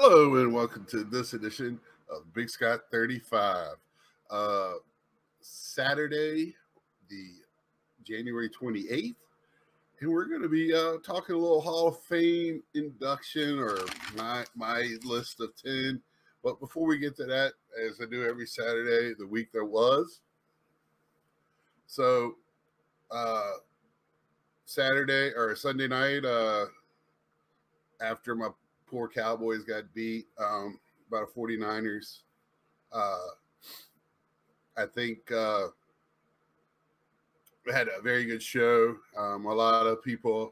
Hello and welcome to this edition of Big Scott 35. Saturday, the January 28th, and we're going to be talking a little Hall of Fame induction or my list of 10. But before we get to that, as I do every Saturday, the week that was. So Saturday or Sunday night, after my poor Cowboys got beat by the 49ers. I think we had a very good show. A lot of people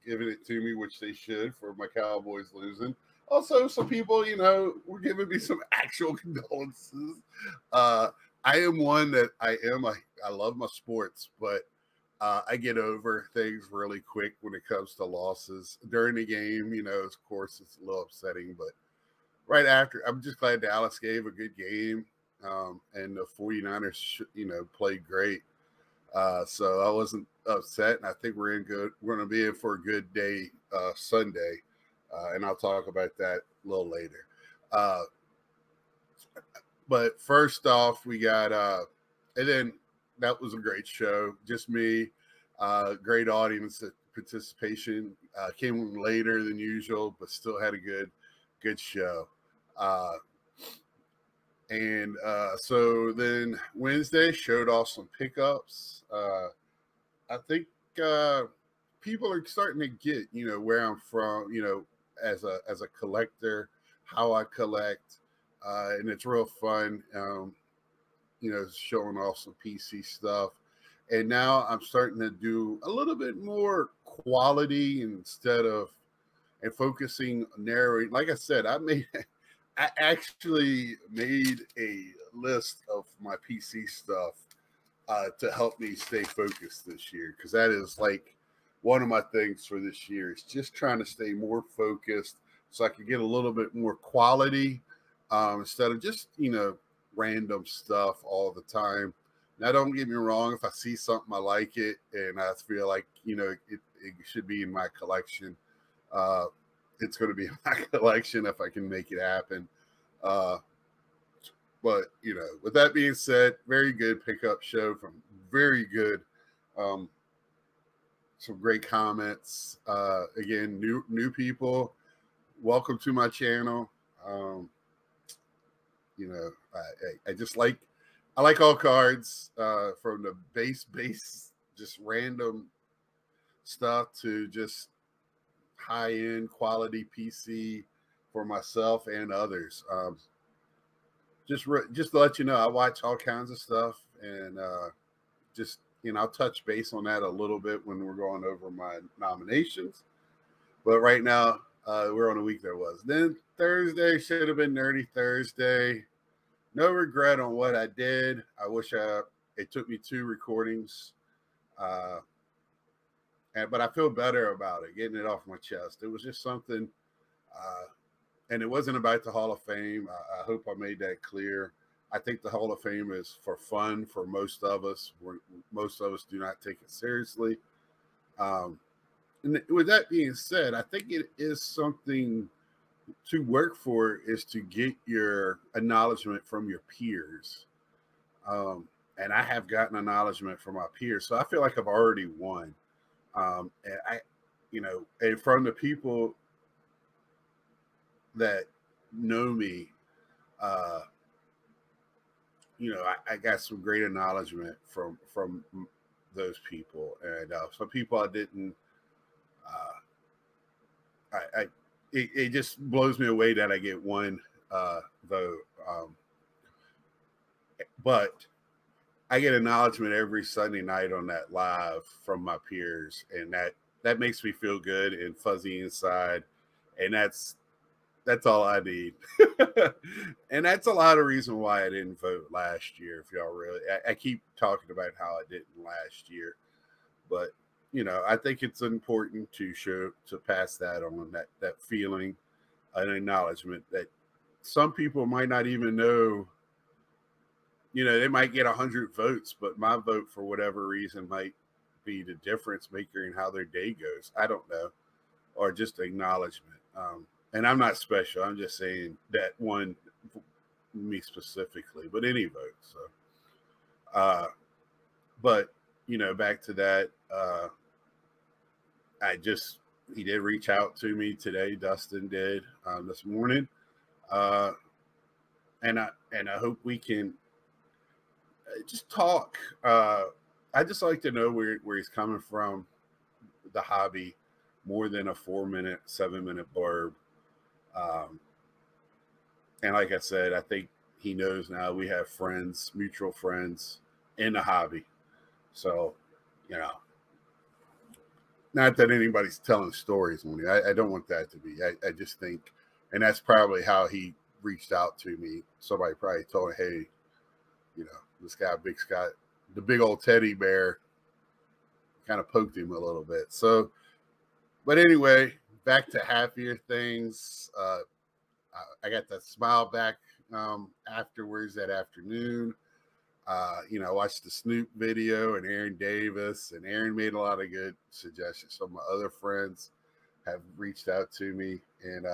giving it to me, which they should, for my Cowboys losing. Also, some people, were giving me some actual condolences. I am one that I love my sports, but I get over things really quick when it comes to losses. During the game, of course, it's a little upsetting, but right after, I'm just glad Dallas gave a good game, and the 49ers, played great. So I wasn't upset, and I think we're going to be in for a good day Sunday, and I'll talk about that a little later. But first off, we got and then that was a great show. Just me, great audience participation. Came later than usual, but still had a good show. So then Wednesday showed off some pickups. I think people are starting to get, where I'm from, as a collector, how I collect, and it's real fun. Showing off some PC stuff. And now I'm starting to do a little bit more quality and focusing narrowing. Like I said, I actually made a list of my PC stuff to help me stay focused this year, because that is like one of my things for this year is just trying to stay more focused so I can get a little bit more quality instead of just, random stuff all the time. Now, don't get me wrong. If I see something, I like it, and I feel like, it should be in my collection. It's going to be in my collection if I can make it happen. But, with that being said, very good pickup show from very good, some great comments. Again, new people, welcome to my channel. I like all cards, from the base, just random stuff to just high-end quality PC for myself and others. Just to let you know, I watch all kinds of stuff, and I'll touch base on that a little bit when we're going over my nominations. But right now, we're on a week there was. Then Thursday should have been Nerdy Thursday. No regret on what I did. I wish it took me 2 recordings, but I feel better about it, getting it off my chest. It was just something, and it wasn't about the Hall of Fame. I hope I made that clear. I think the Hall of Fame is for fun for most of us. Most of us do not take it seriously. And with that being said, I think it is something to work for, is to get your acknowledgement from your peers. And I have gotten acknowledgement from my peers, so I feel like I've already won. And and from the people that know me, I got some great acknowledgement from those people, and some people I didn't. It just blows me away that I get one vote. But I get acknowledgement every Sunday night on that live from my peers, and that makes me feel good and fuzzy inside, and that's all I need. And that's a lot of reason why I didn't vote last year. If y'all really, I keep talking about how I didn't last year, but I think it's important to pass that on, that feeling, an acknowledgement that some people might not even know. They might get 100 votes, but my vote, for whatever reason, might be the difference maker in how their day goes. I don't know, or just acknowledgement. And I'm not special. I'm just saying that one, me specifically, but any vote. So, but back to that. He did reach out to me today. Dustin did this morning, uh, and I hope we can just talk. I just like to know where he's coming from, the hobby, more than a 4-minute, 7-minute blurb. And like I said, I think he knows now we have friends, mutual friends in the hobby. So, not that anybody's telling stories on me. I don't want that to be. I just think, and that's probably how he reached out to me. Somebody probably told him, hey, this guy, Big Scott, the big old teddy bear, kind of poked him a little bit. So, but anyway, back to happier things. I got that smile back afterwards that afternoon. I watched the Snoop video and Aaron Davis, and Aaron made a lot of good suggestions. Some of my other friends have reached out to me, and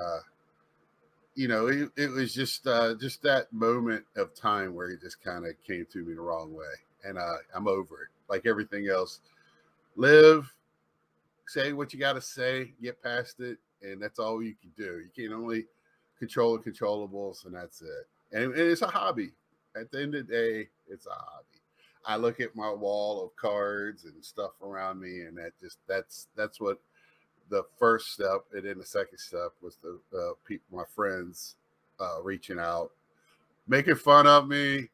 it was just that moment of time where he just kind of came to me the wrong way, and I'm over it. Like everything else, live, say what you got to say, get past it, and that's all you can do. You can only control the controllables, and that's it. And it's a hobby. At the end of the day, it's a hobby. I look at my wall of cards and stuff around me, and that's what the first step, and then the second step was the people, my friends, reaching out, making fun of me,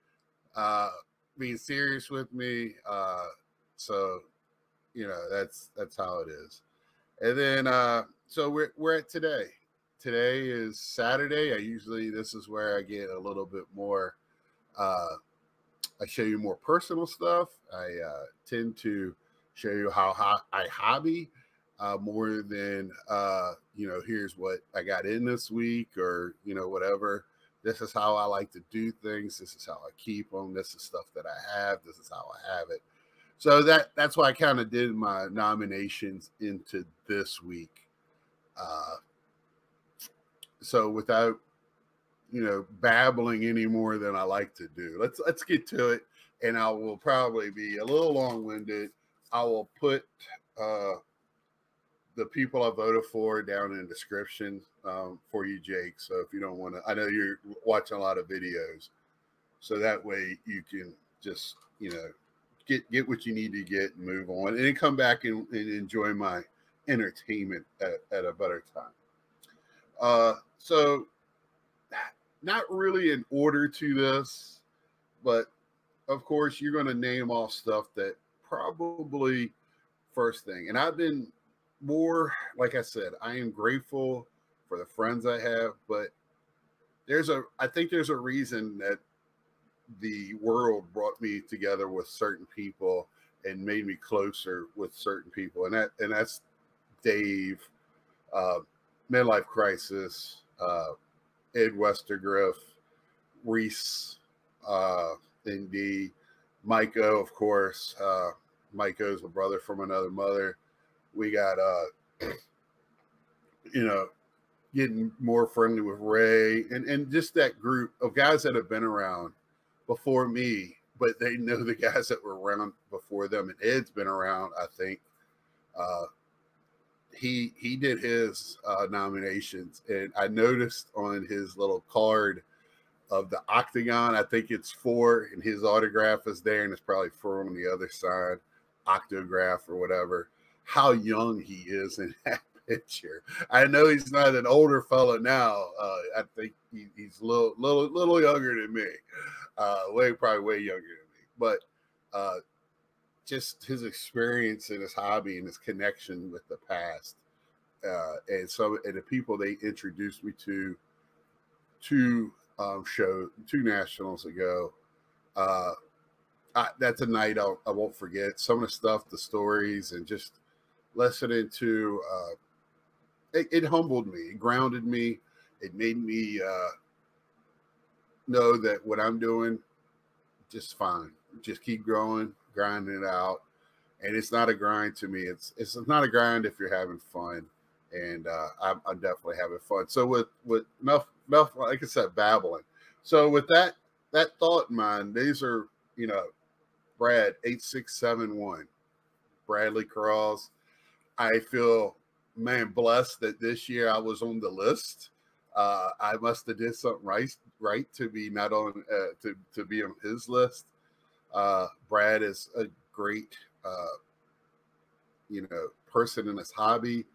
being serious with me. So that's how it is. And then so we're at today. Today is Saturday. This is where I get a little bit more. I show you more personal stuff. I tend to show you how I hobby more than here's what I got in this week, or whatever. This is how I like to do things. This is how I keep them. This is stuff that I have. This is how I have it. So that's why I kind of did my nominations into this week. So without babbling any more than I like to do, let's get to it. And I will probably be a little long-winded. I will put the people I voted for down in the description for you, Jake. So if you don't want to, I know you're watching a lot of videos, so that way you can just get what you need to get and move on, and then come back and enjoy my entertainment at a better time. So not really in order to this, but of course you're going to name off stuff that probably first thing. And I've been more, like I said, I am grateful for the friends I have, but I think there's a reason that the world brought me together with certain people and made me closer with certain people. And that's Dave, Midlife Crisis, Ed Westergriff, Reese, ND, Miko, of course. Miko's a brother from another mother. We got, getting more friendly with Ray, and just that group of guys that have been around before me, but they know the guys that were around before them. And Ed's been around, I think. He did his nominations, and I noticed on his little card of the octagon, I think it's 4, and his autograph is there, and it's probably 4 on the other side, octograph or whatever, how young he is in that picture. I know he's not an older fella now. I think he's a little younger than me, probably way younger than me, but just his experience and his hobby and his connection with the past, and the people they introduced me to show 2 nationals ago. That's a night I won't forget. Some of the stuff, the stories, and just listening to it humbled me, it grounded me, it made me know that what I'm doing just fine. Just keep growing, grinding it out. And it's not a grind to me. It's not a grind if you're having fun. and I'm definitely having fun. So with enough, like I said, babbling. So with that thought in mind, these are, Brad 8671, Bradley Cross. I feel, man, blessed that this year I was on the list. I must have did something right to be not on to be on his list. Brad is a great person in his hobby,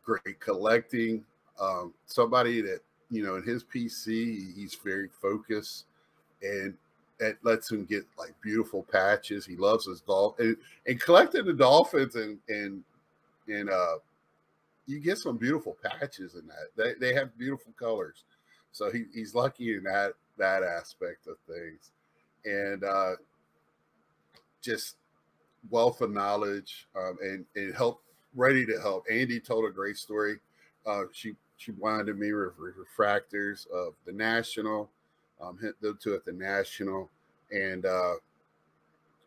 great collecting. Somebody that, in his PC, he's very focused, and that lets him get like beautiful patches. He loves his dolphin and collecting the dolphins, and you get some beautiful patches in that. They have beautiful colors, so he's lucky in that aspect of things, and just wealth of knowledge, and help, ready to help. Andy told a great story. She blinded me with refractors of the National, hit them to at the National, and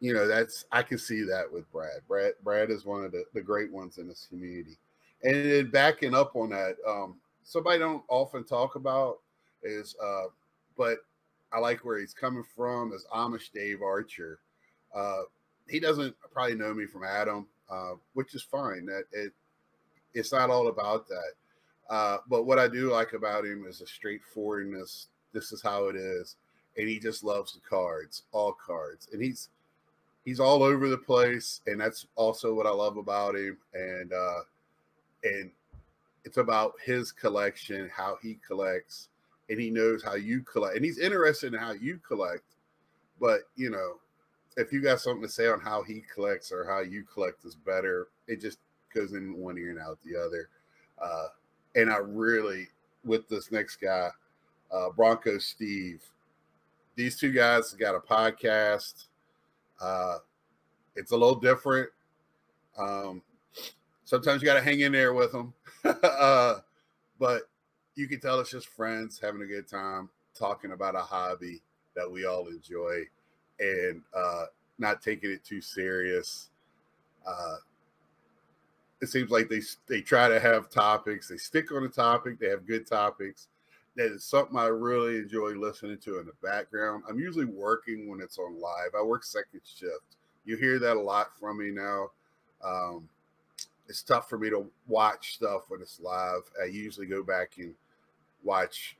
that's, I can see that with Brad. Brad is one of the great ones in this community. And then backing up on that, somebody don't often talk about is, but I like where he's coming from, is Amish Dave Archer. He doesn't probably know me from Adam, which is fine. That it's not all about that. But what I do like about him is a straightforwardness. This is how it is, and he just loves the cards, all cards, and he's all over the place, and that's also what I love about him. And it's about his collection, how he collects, and he knows how you collect, and he's interested in how you collect. But if you got something to say on how he collects or how you collect is better, it just goes in one ear and out the other. And I really, with this next guy, Bronco Steve, these two guys got a podcast. It's a little different. Sometimes you got to hang in there with them. But you can tell it's just friends having a good time, talking about a hobby that we all enjoy, and not taking it too serious. It seems like they try to have topics. They stick on a topic. They have good topics. That is something I really enjoy listening to in the background. I'm usually working when it's on live. I work second shift. You hear that a lot from me now. It's tough for me to watch stuff when it's live. I usually go back and watch,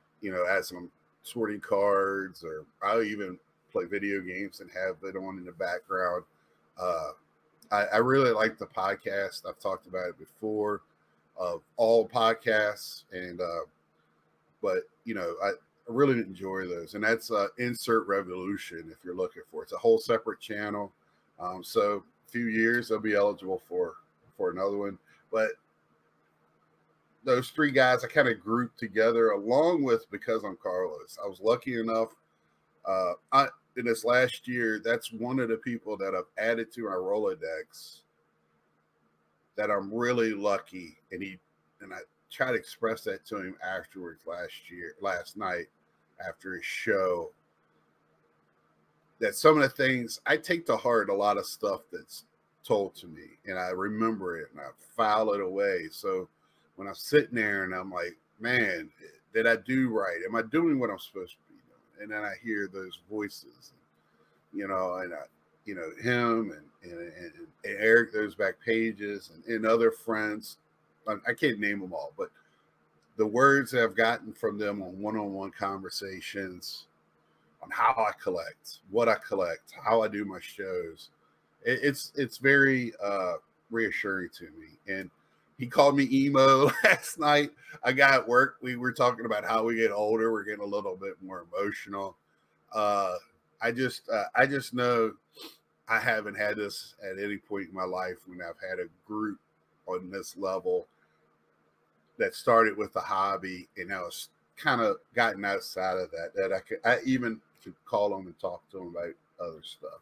as I'm sorting cards, or I'll even play video games and have it on in the background. I really like the podcast. I've talked about it before, of all podcasts, and but I really enjoy those. And that's Insert Revolution, if you're looking for it. It's a whole separate channel. So a few years they'll be eligible for another one. But those three guys I kind of grouped together, along with Because I'm Carlos. I was lucky enough in this last year, that's one of the people that I've added to my Rolodex that I'm really lucky. And I tried to express that to him afterwards last night after his show, that some of the things I take to heart, a lot of stuff that's told to me, and I remember it and I file it away. So when I'm sitting there and I'm like, man, did I do right? Am I doing what I'm supposed to be doing? And then I hear those voices, and him and Eric, those back pages, and other friends. I can't name them all, but the words that I've gotten from them on one-on-one conversations on how I collect, what I collect, how I do my shows, it's very reassuring to me. And he called me emo last night. I got at work. We were talking about how we get older. We're getting a little bit more emotional. I just know I haven't had this at any point in my life when I've had a group on this level that started with a hobby, and now it's kind of gotten outside of that I even could call them and talk to them about other stuff.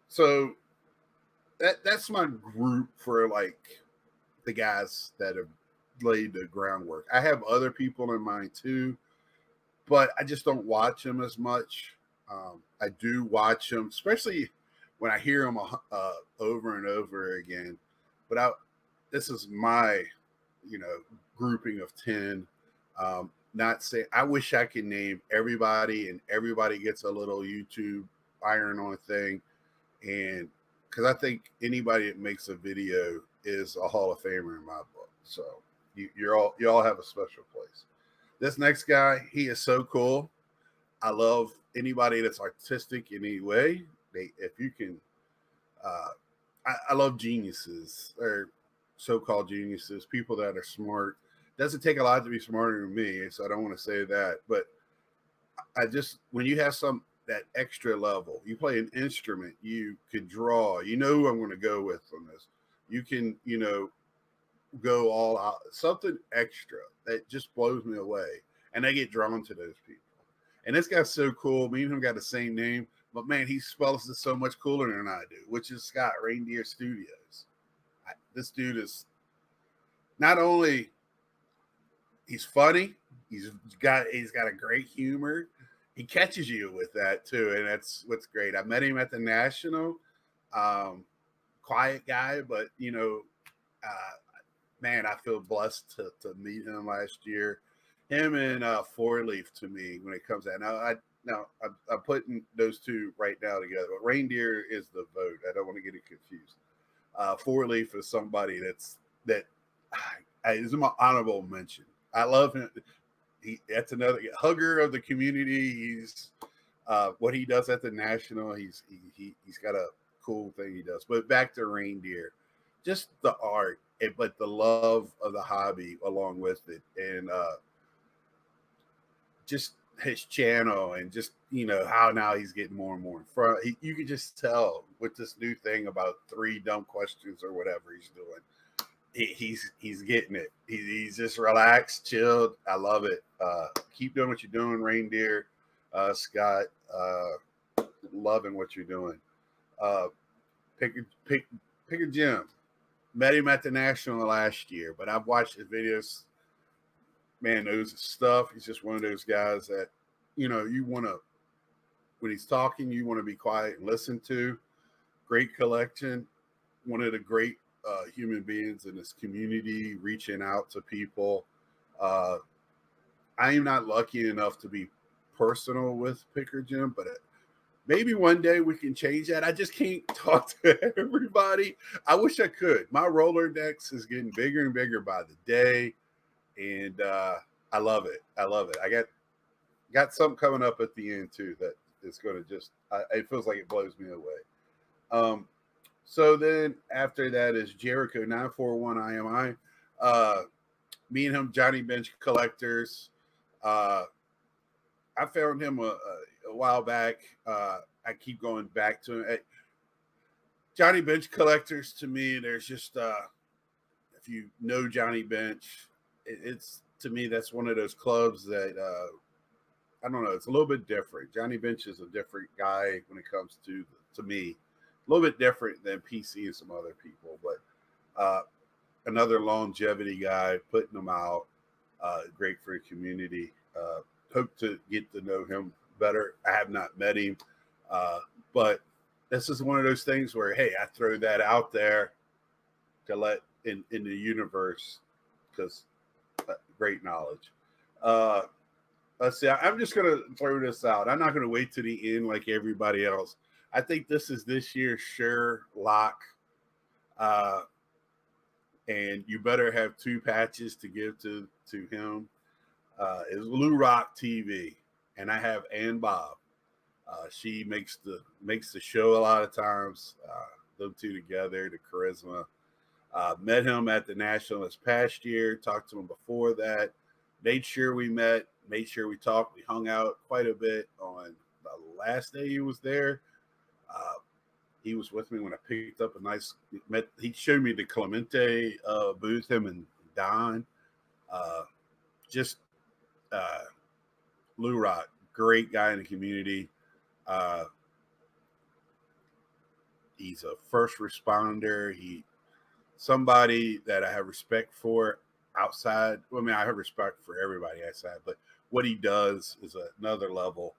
So that's my group for like the guys that have laid the groundwork. I have other people in mind too, but I just don't watch them as much. I do watch them, especially when I hear them over and over again. But this is my, grouping of 10. Not say I wish I could name everybody and everybody gets a little YouTube iron on thing. And because I think anybody that makes a video is a Hall of Famer in my book. So you all have a special place. This next guy, he is so cool. I love anybody that's artistic in any way. If you can, I love geniuses or so-called geniuses, people that are smart. Doesn't take a lot to be smarter than me, so I don't want to say that. But I just, when you have that extra level, you play an instrument, you could draw. You know who I'm going to go with on this. You can, go all out, something extra that just blows me away, and I get drawn to those people. And this guy's so cool. Me and him got the same name, but man, he spells it so much cooler than I do, which is Scott Reindeer Studios. This dude is not only he's funny, he's got a great humor. He catches you with that too, and that's what's great. I met him at the National. Quiet guy, but man, I feel blessed to meet him last year. Him and Four Leaf to me when it comes out. I'm putting those two right now together. But Reindeer is the vote. I don't want to get it confused. Four Leaf is somebody that is my honorable mention. I love him. That's another hugger of the community. He's what he does at the National. He's got a cool thing he does. But back to Reindeer, just the art, but the love of the hobby along with it, and just his channel, and just how now he's getting more and more in front. You can just tell with this new thing about 3 dumb questions or whatever he's doing. He's getting it. He's just relaxed, chilled. I love it. Keep doing what you're doing, Reindeer. Scott, loving what you're doing. Pick a gym. Met him at the National last year, but I've watched his videos. Man knows his stuff. He's just one of those guys that, you want to, when he's talking, you want to be quiet and listen to. Great collection. One of the great human beings in this community, reaching out to people. I am not lucky enough to be personal with Picker Jim, but maybe one day we can change that. I just can't talk to everybody. I wish I could. My Rolodex is getting bigger and bigger by the day, and I love it. I love it. I got something coming up at the end too that is going to just. It feels like it blows me away. So then after that is Jericho 941 IMI. Me and him, Johnny Bench Collectors. I found him a while back. I keep going back to him. Johnny Bench Collectors, to me, there's just if you know Johnny Bench, it's to me that's one of those clubs that I don't know. It's a little bit different. Johnny Bench is a different guy when it comes to me. A little bit different than PC and some other people, but another longevity guy, putting them out, great for the community. Hope to get to know him better. I have not met him, but this is one of those things where, hey, I throw that out there to let in the universe, because great knowledge. Let's see. I'm just going to throw this out. I'm not going to wait to the end like everybody else. I think this is this year's Sherlock. And you better have 2 patches to give to him. Is Lou Rock TV. And I have Ann Bob. She makes the show a lot of times. Them two together, the charisma. Met him at the National this past year. Talked to him before that. Made sure we met. Made sure we talked. We hung out quite a bit on the last day he was there. He was with me when I picked up a nice. He showed me the Clemente booth. Him and Don. Lou Rock, great guy in the community. He's a first responder. Somebody that I have respect for outside. Well, I mean, I have respect for everybody outside, but what he does is another level.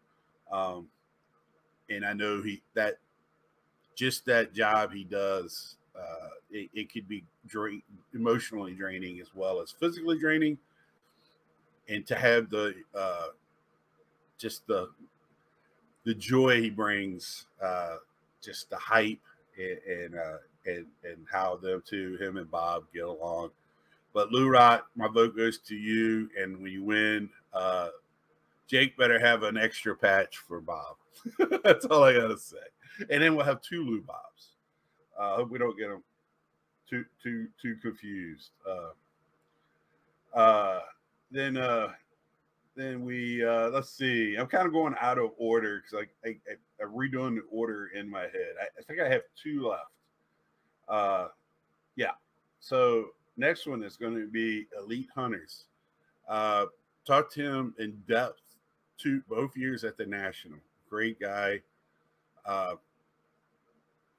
And I know that job he does it could be emotionally draining as well as physically draining. And to have the just the joy he brings, just the hype and how them two, him and Bob, get along. But Lou Rott, my vote goes to you. And when you win, Jake better have an extra patch for Bob. That's all I gotta say. And then we'll have two Lou Bobs. Hope we don't get them too confused. Then we let's see. I'm kind of going out of order because I'm redoing the order in my head. I think I have two left. Yeah. So next one is going to be Elite Hunters. Talked to him in depth both years at the National. Great guy.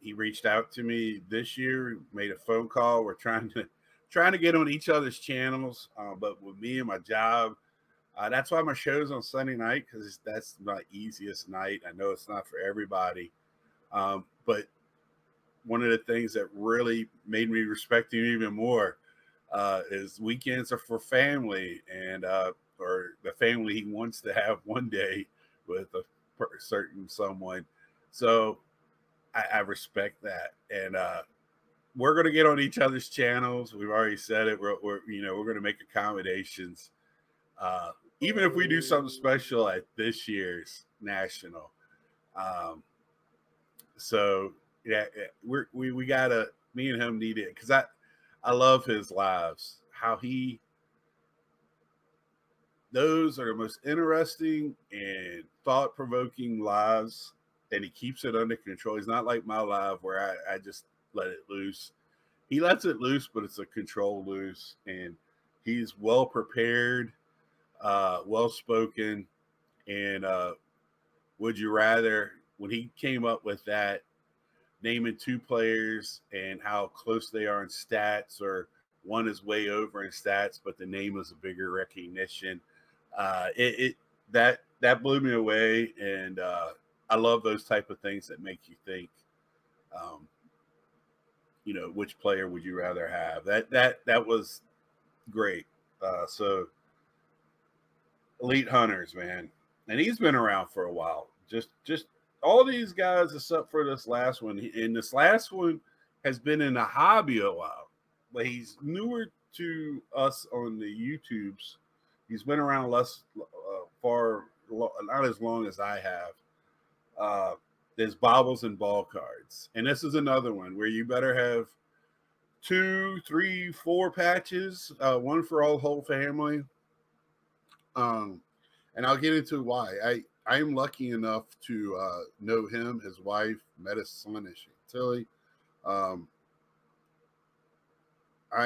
He reached out to me this year, made a phone call. We're trying to get on each other's channels, but with me and my job, that's why my show's on Sunday night, because that's my easiest night. I know it's not for everybody, but one of the things that really made me respect him even more is weekends are for family, and or the family he wants to have one day with a certain someone. So I respect that, and we're going to get on each other's channels. We've already said it. We're going to make accommodations, even if we do something special at this year's National. So yeah, we gotta, me and him need it, because I love his lives. How those are the most interesting and thought-provoking lives, and he keeps it under control. He's not like my live where I just let it loose. He lets it loose, but it's a control loose, and he's well prepared, well spoken, and would you rather, when he came up with that, naming two players and how close they are in stats, or one is way over in stats, but the name is a bigger recognition. That blew me away, and I love those type of things that make you think. Which player would you rather have? That was great. So Elite Hunters, man, and he's been around for a while. Just all these guys, except for this last one, and this last one has been in the hobby a while, but he's newer to us on the YouTubes. He's been around not as long as I have. There's Bobbles and Ball Cards, and this is another one where you better have 2, 3, 4 patches, one for all whole family. And I'll get into why. I am lucky enough to know him, his wife, met his son in Chantilly. I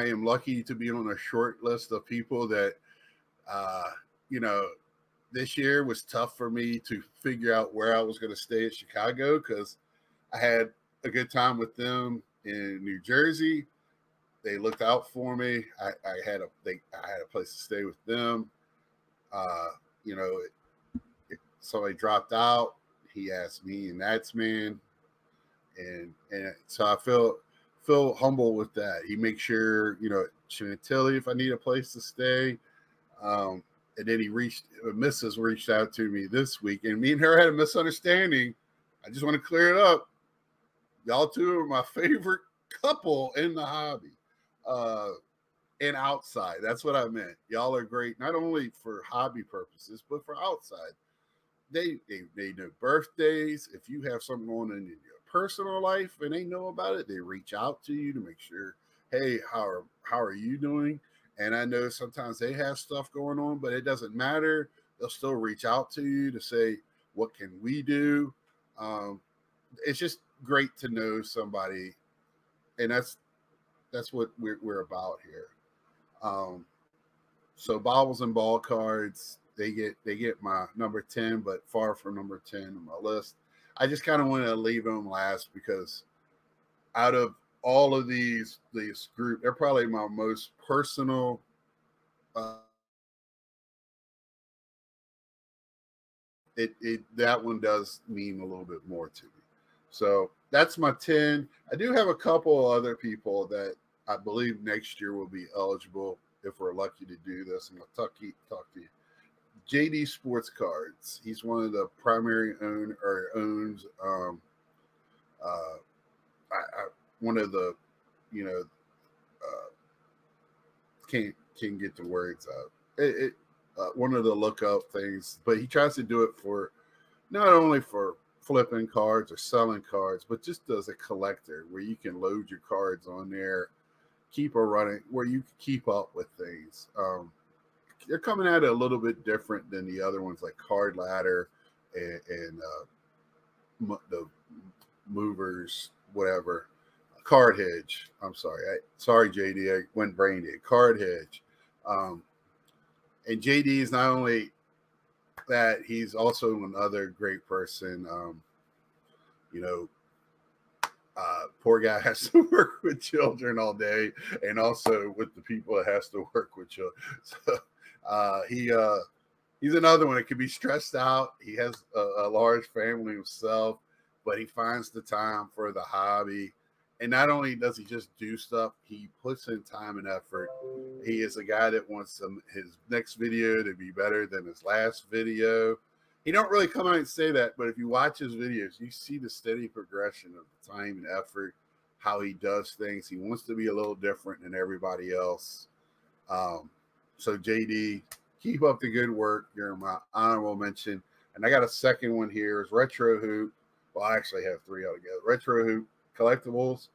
am lucky to be on a short list of people that, this year was tough for me to figure out where I was going to stay at Chicago, because I had a good time with them in New Jersey. They looked out for me. I had a place to stay with them. Somebody dropped out. He asked me, and that's man, and so I feel humble with that. He makes sure, Chantilly, if I need a place to stay. And then Mrs. reached out to me this week, and me and her had a misunderstanding. I just want to clear it up. Y'all two are my favorite couple in the hobby, and outside. That's what I meant. Y'all are great, not only for hobby purposes, but for outside. They know birthdays. If you have something going on in your personal life and they know about it, they reach out to you to make sure, hey, how are you doing? And I know sometimes they have stuff going on, but it doesn't matter. They'll still reach out to you to say, what can we do? It's just great to know somebody, and that's what we're about here. So Bobbles and Ball Cards, they get my number 10, but far from number 10 on my list. I just kind of wanted to leave them last because out of all of these group, they're probably my most personal. That one does mean a little bit more to me. So that's my 10. I do have a couple other people that I believe next year will be eligible if we're lucky to do this. I'm going to talk to you. JD Sports Cards. He's one of the primary owns one of the, you know, can't get the words out. One of the lookup things, but he tries to do it for not only for flipping cards or selling cards, but just as a collector where you can load your cards on there, keep a running, where you can keep up with things. They're coming at it a little bit different than the other ones like Card Ladder and the movers, whatever. Card Hedge. I'm sorry. Sorry, JD. I went brain dead. Card Hedge. And JD is not only that, he's also another great person. You know, poor guy has to work with children all day, and also with the people that has to work with children. So he's another one that can be stressed out. He has a large family himself, but he finds the time for the hobby. And not only does he just do stuff, he puts in time and effort. He is a guy that wants his next video to be better than his last video. He don't really come out and say that, but if you watch his videos, you see the steady progression of the time and effort, how he does things. He wants to be a little different than everybody else. So JD, keep up the good work. You're my honorable mention. And I got a second one here is Retro Hoop. Well, I actually have three altogether. Retro Hoop Collectibles.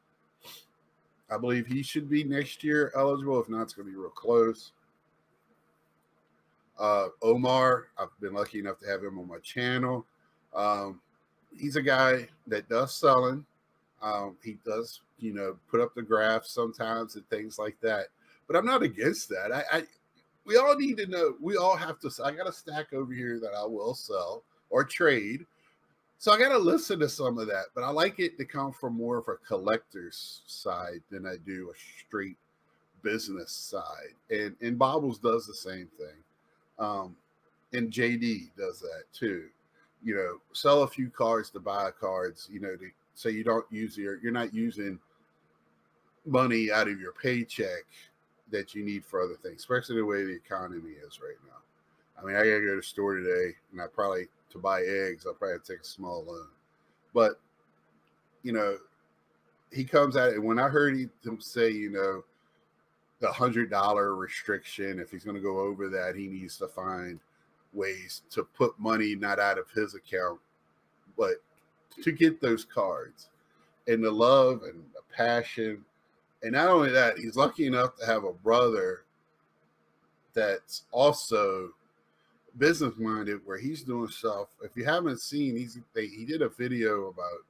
I believe he should be next year eligible. If not, it's going to be real close. Omar, I've been lucky enough to have him on my channel. He's a guy that does selling. He does, you know, put up the graphs sometimes and things like that. But I'm not against that. We all need to know. We all have to. I got a stack over here that I will sell or trade. So I got to listen to some of that, but I like it to come from more of a collector's side than I do a straight business side. And Bobbles does the same thing. And JD does that too. You know, sell a few cards to buy cards, you know, so you don't use you're not using money out of your paycheck that you need for other things, especially the way the economy is right now. I mean, I got to go to the store today, and I probably, to buy eggs, I'll probably take a small loan. But, you know, he comes at it. When I heard him say, you know, the $100 restriction, if he's going to go over that, he needs to find ways to put money not out of his account, but to get those cards. And the love and the passion. And not only that, he's lucky enough to have a brother that's also business minded, where he's doing stuff. If you haven't seen, he did a video about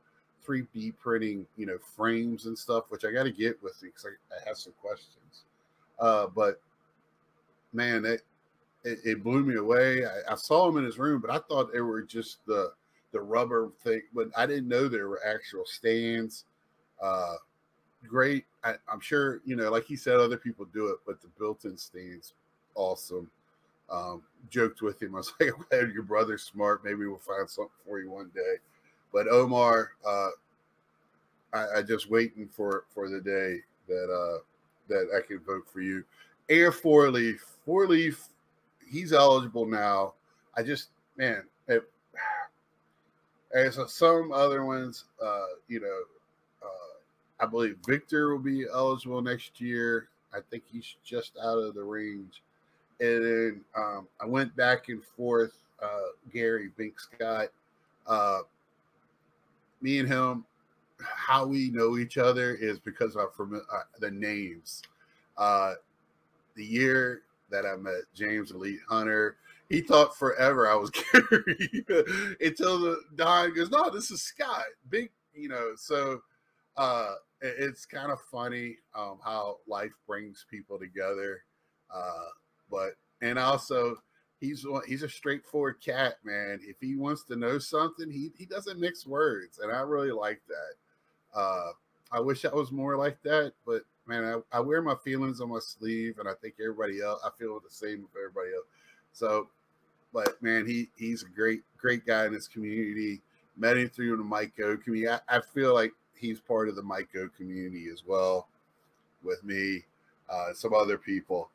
3D printing, you know, frames and stuff, which I got to get with it because I have some questions. But man, it blew me away. I saw him in his room, but I thought they were just the rubber thing, but I didn't know there were actual stands. Great. I'm sure, you know, like he said, other people do it, but the built-in stands, awesome. Joked with him. I was like, I'm glad your brother's smart. Maybe we'll find something for you one day. But Omar, I just waiting for the day that I can vote for you. And Four Leaf, he's eligible now. I just, man, as some other ones, you know, I believe Victor will be eligible next year. I think he's just out of the range. And then I went back and forth. Gary Bink Scott, me and him, how we know each other is because of the names. The year that I met James Elite Hunter, he thought forever I was Gary until the Don goes, "No, this is Scott." Big, you know. So it's kind of funny how life brings people together. And also he's a straightforward cat, man. If he wants to know something, he doesn't mix words, and I really like that. I wish I was more like that, but man, I wear my feelings on my sleeve, and I think everybody else, I feel the same with everybody else. So, but man, he's a great guy in this community. Met him through the Myco community. I feel like he's part of the Myco community as well with me, some other people.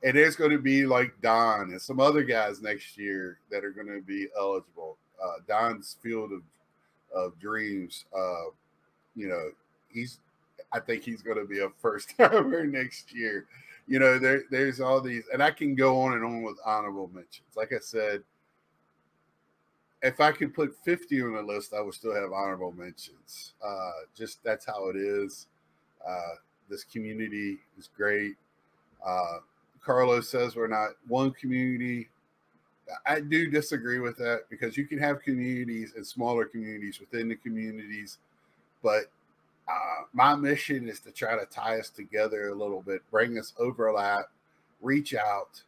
And there's going to be like Don and some other guys next year that are going to be eligible. Don's Field of Dreams, you know, I think he's going to be a first timer next year. You know, there's all these, and I can go on and on with honorable mentions. Like I said, if I could put 50 on the list, I would still have honorable mentions. Just that's how it is. This community is great. Carlos says we're not one community. I do disagree with that because you can have communities and smaller communities within the communities, but my mission is to try to tie us together a little bit, bring us overlap, reach out.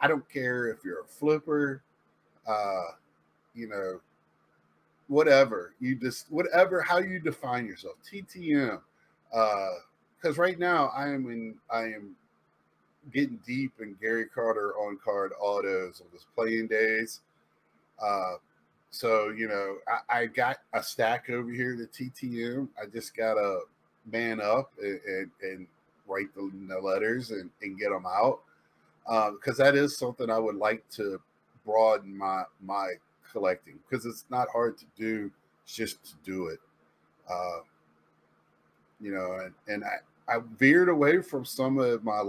I don't care if you're a flipper, you know, whatever how you define yourself, TTM. Because right now I am getting deep in Gary Carter on card autos of his playing days. So, you know, I got a stack over here, the TTM. I just got to man up and write the letters and get them out. Because that is something I would like to broaden my collecting, because it's not hard to do, it's just to do it. You know, and I veered away from some of my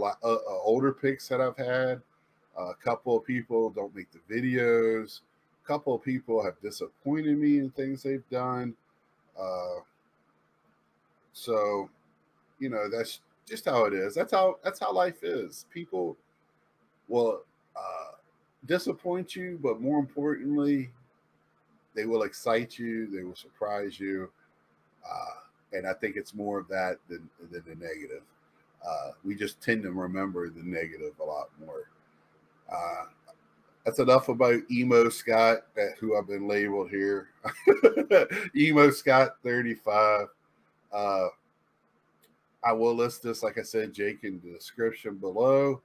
older picks that I've had. A couple of people don't make the videos. A couple of people have disappointed me in things they've done. So, you know, that's just how it is. That's how life is. People will disappoint you, but more importantly, they will excite you. They will surprise you. And I think it's more of that than the negative. We just tend to remember the negative a lot more. That's enough about Emo Scott, who I've been labeled here. Emo Scott 35. I will list this, like I said, Jake, in the description below.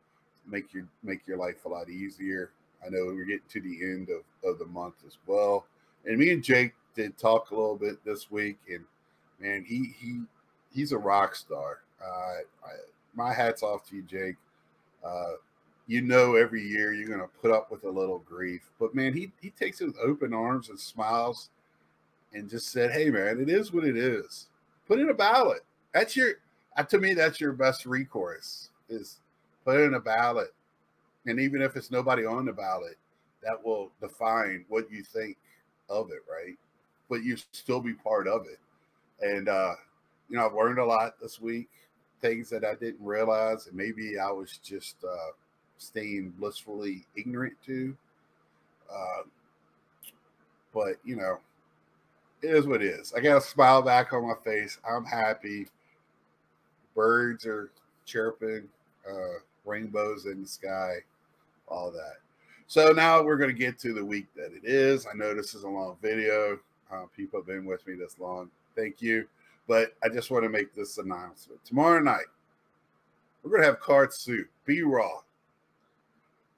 Make your life a lot easier. I know we're getting to the end of the month as well. And me and Jake did talk a little bit this week, and man, he's a rock star. My hat's off to you, Jake. You know, every year you're going to put up with a little grief, but man, he takes it with open arms and smiles, and just said, "Hey, man, it is what it is. Put in a ballot. That's to me, that's your best recourse, is put in a ballot, and even if it's nobody on the ballot, that will define what you think of it, right? But you still be part of it." And you know, I've learned a lot this week, things that I didn't realize, and maybe I was just staying blissfully ignorant to. But you know, it is what it is. I got a smile back on my face. I'm happy. Birds are chirping, rainbows in the sky, all that. So now we're going to get to the week that it is. I know this is a long video. People have been with me this long. Thank you. But I just want to make this announcement. Tomorrow night, we're going to have Card Soup, B-Raw.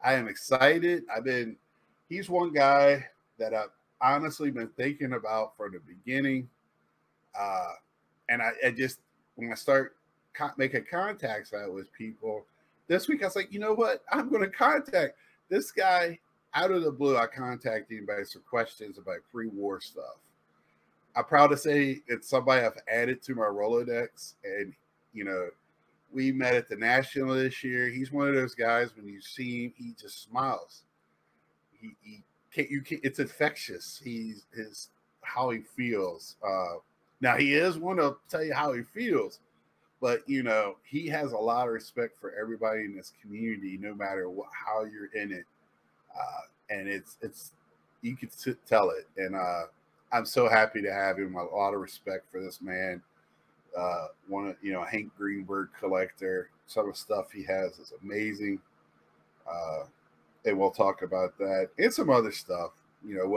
I am excited. He's one guy that I've honestly been thinking about from the beginning. And I just, when I start making contacts out with people this week, I was like, you know what? I'm going to contact this guy out of the blue. I contacted him by some questions about pre-war stuff. I'm proud to say it's somebody I've added to my Rolodex, and you know, we met at the National this year. He's one of those guys, when you see him, he just smiles. He can't, it's infectious. How he feels. Now he is one to tell you how he feels, but you know, he has a lot of respect for everybody in this community, no matter how you're in it. And it's you can tell it. And I'm so happy to have him. A lot of respect for this man. Hank Greenberg collector. Some of the stuff he has is amazing. And we'll talk about that and some other stuff. You know,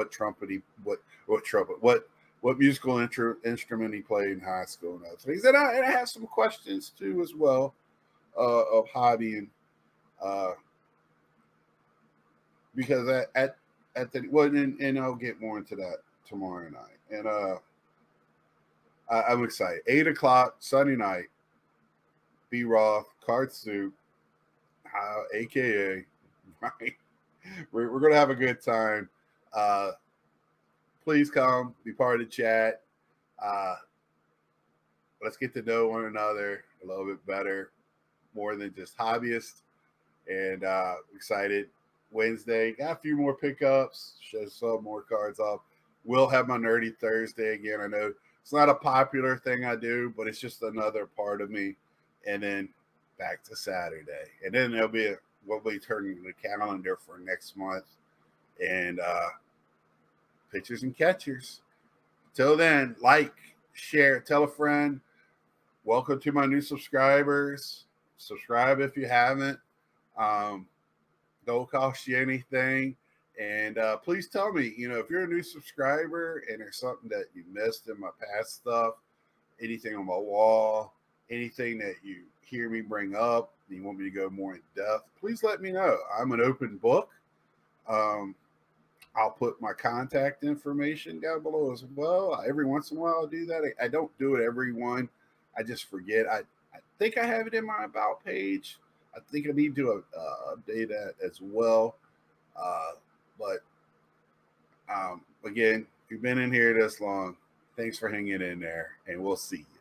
what musical instrument he played in high school and other things. And I have some questions too as well of hobbying. Because and I'll get more into that tomorrow night. And I'm excited. 8 o'clock Sunday night. B Roth, Card Soup, aka right. We're gonna have a good time. Please come, be part of the chat. Let's get to know one another a little bit better, more than just hobbyists. And excited. Wednesday, got a few more pickups, show some more cards off. We'll have my Nerdy Thursday again. I know it's not a popular thing I do, but it's just another part of me. And then back to Saturday. And then we'll be turning the calendar for next month. And pitchers and catchers. Till then, like, share, tell a friend. Welcome to my new subscribers. Subscribe if you haven't. Don't cost you anything. And please tell me, if you're a new subscriber and there's something that you missed in my past stuff, anything on my wall, anything that you hear me bring up, and you want me to go more in depth, please let me know. I'm an open book. I'll put my contact information down below as well. Every once in a while I'll do that. I don't do it every one. I just forget. I think I have it in my About page. I think I need to update that as well. But again, if you've been in here this long, thanks for hanging in there, and we'll see you.